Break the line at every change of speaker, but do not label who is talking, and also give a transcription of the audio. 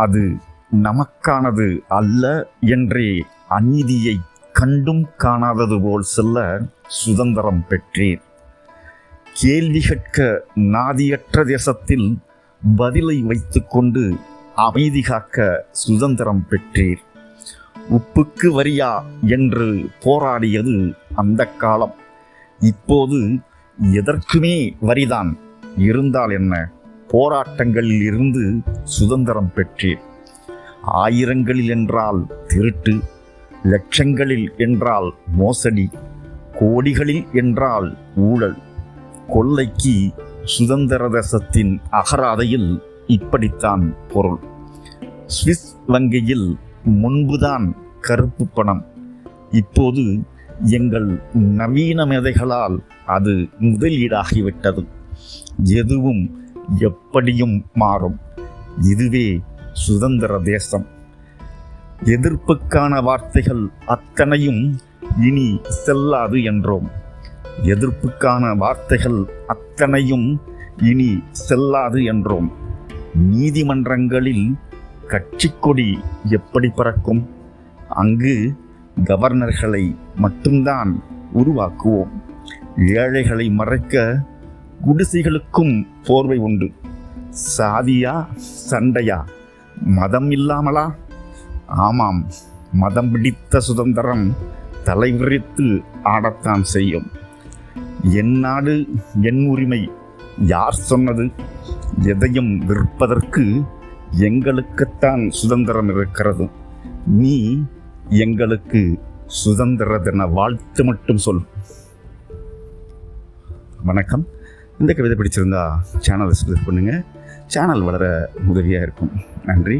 அது நமக்கானது அல்ல என்றே அநீதியை கண்டும் காணாதது போல் செல்ல சுதந்திரம் பெற்றீர். கேள்வி கேட்க நாதியற்ற தேசத்தில் பதிலை வைத்துக்கொண்டு அமைதி காக்க சுதந்திரம் பெற்றீர். உப்புக்கு வரியா என்று போராடியது அந்த காலம். இப்போது எதற்குமே வரிதான். இருந்தால் என்ன, போராட்டங்களில் இருந்து சுதந்திரம் பெற்றீர். ஆயிரங்களில் என்றால் திருட்டு, லட்சங்களில் என்றால் மோசடி, கோடிகளில் என்றால் ஊழல். கொள்ளைக்கு சுதந்திர தேசத்தின் அகராதையில் இப்படித்தான் பொருள். சுவிஸ் வங்கியில் முன்புதான் கருப்பு பணம். இப்போது எங்கள் நவீன மேதைகளால் அது முதலீடாகிவிட்டது. எதுவும் எப்படியும் மாறும். இதுவே சுதந்திர தேசம். எதிர்ப்புக்கான வார்த்தைகள் அத்தனையும் இனி செல்லாது என்றோம். எதிர்ப்புக்கான வார்த்தைகள் அத்தனையும் இனி செல்லாது என்றோம். நீதிமன்றங்களில் கட்சி கொடி எப்படி பறக்கும்? அங்கு கவர்னர்களை மட்டும்தான் உருவாக்குவோம். ஏழைகளை மறைக்க குடிசைகளுக்கும் போர்வை உண்டு. சாதியா, சண்டையா, மதம் இல்லாமலா? ஆமாம், மதம் பிடித்த சுதந்திரம் தலைவிரித்து ஆடத்தான் செய்யும். என் நாடு என் உரிமை யார் சொன்னது? எதையும் விற்பதற்கு எங்களுக்குத்தான் சுதந்திரம் இருக்கிறது. நீ எங்களுக்கு சுதந்திர தின வாழ்த்து மட்டும் சொல். வணக்கம். இந்த கவிதை பிடிச்சிருந்தா சேனலை சப்ஸ்கிரைப் பண்ணுங்கள். சேனல் வளர உதவியாக இருக்கும். நன்றி.